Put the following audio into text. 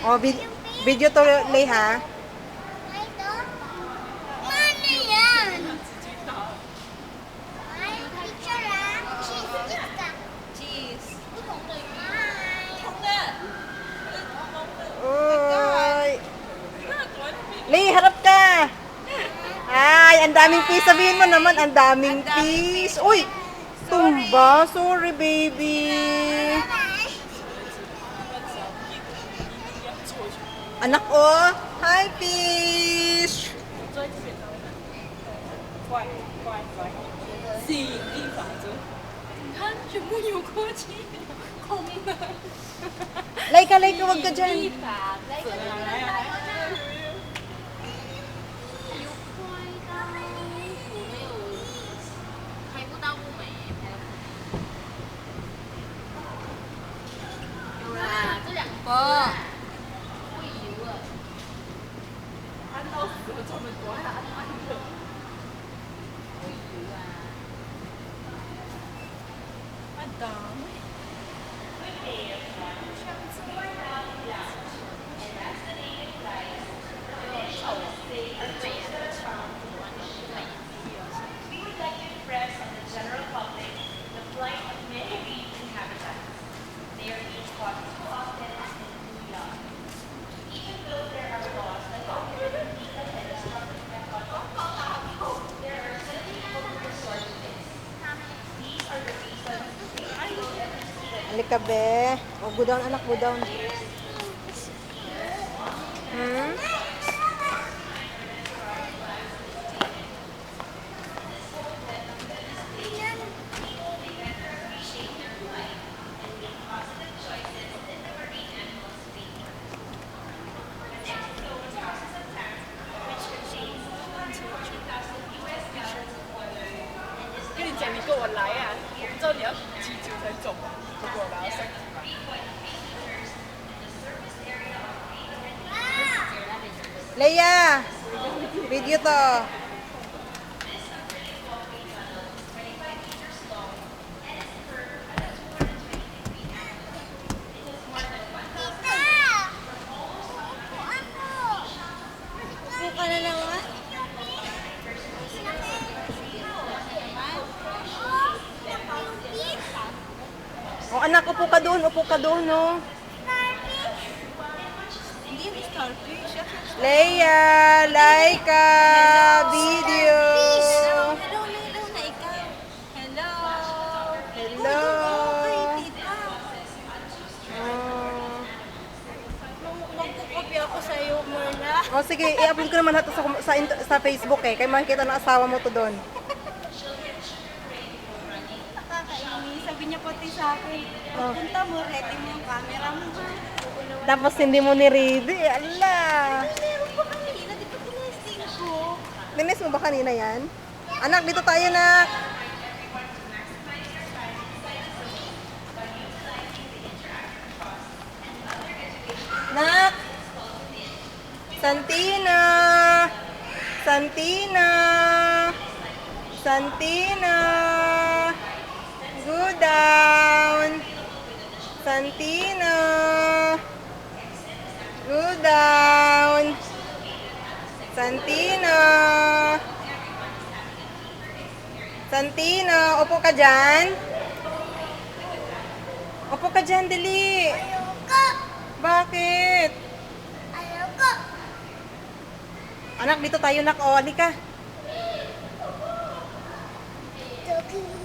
Oh, video to, Lay, ha? Ito? Ano yan? Ay, picture ah. Cheese ka. Cheese. Uy. Lay, harap ka. Ay, ang daming piece. Sabihin mo naman, ang daming piece. Uy, tumba. Sorry, baby. Anak, oh. Hi, fish. 吸引力法则，你看全部有过去，空的。 Lay ka, huwag ka dyan. 吸引力法则，来来来。拍不到不美，有啦，这两个会游了，按到死了专门躲在按的，会游啊，按到。Halika, be. Oh, go down, anak, go down. Hmm? Leia, video to. Upo ka na lang ah. Oh, anak, upo ka doon, no. Hindi yung starfish. Leia, Laika, video. Hello na ikaw. Hello. Hello. Ay, tita. Oh. Magkukopya ako sa'yo, Marla. Oh, sige, i-upload ko naman ito sa Facebook eh. Kaya makikita ng asawa mo to doon. Nakakainis. Sabi niya pati sa akin, punta mo, ready mo yung camera mo ha. Tapos hindi mo ni-ready. Ala. Meron pa kanina, di ba tinesting ko? Linis mo ba kanina yan? Anak, dito tayo na. Nak. Santina. Santina. Santina. Go down. Santina. Go down. Santina. Santina, upo ka dyan. Upo ka dyan, dali. Ayoko. Bakit? Ayoko. Anak, dito tayo, nak. O, halika. Joking.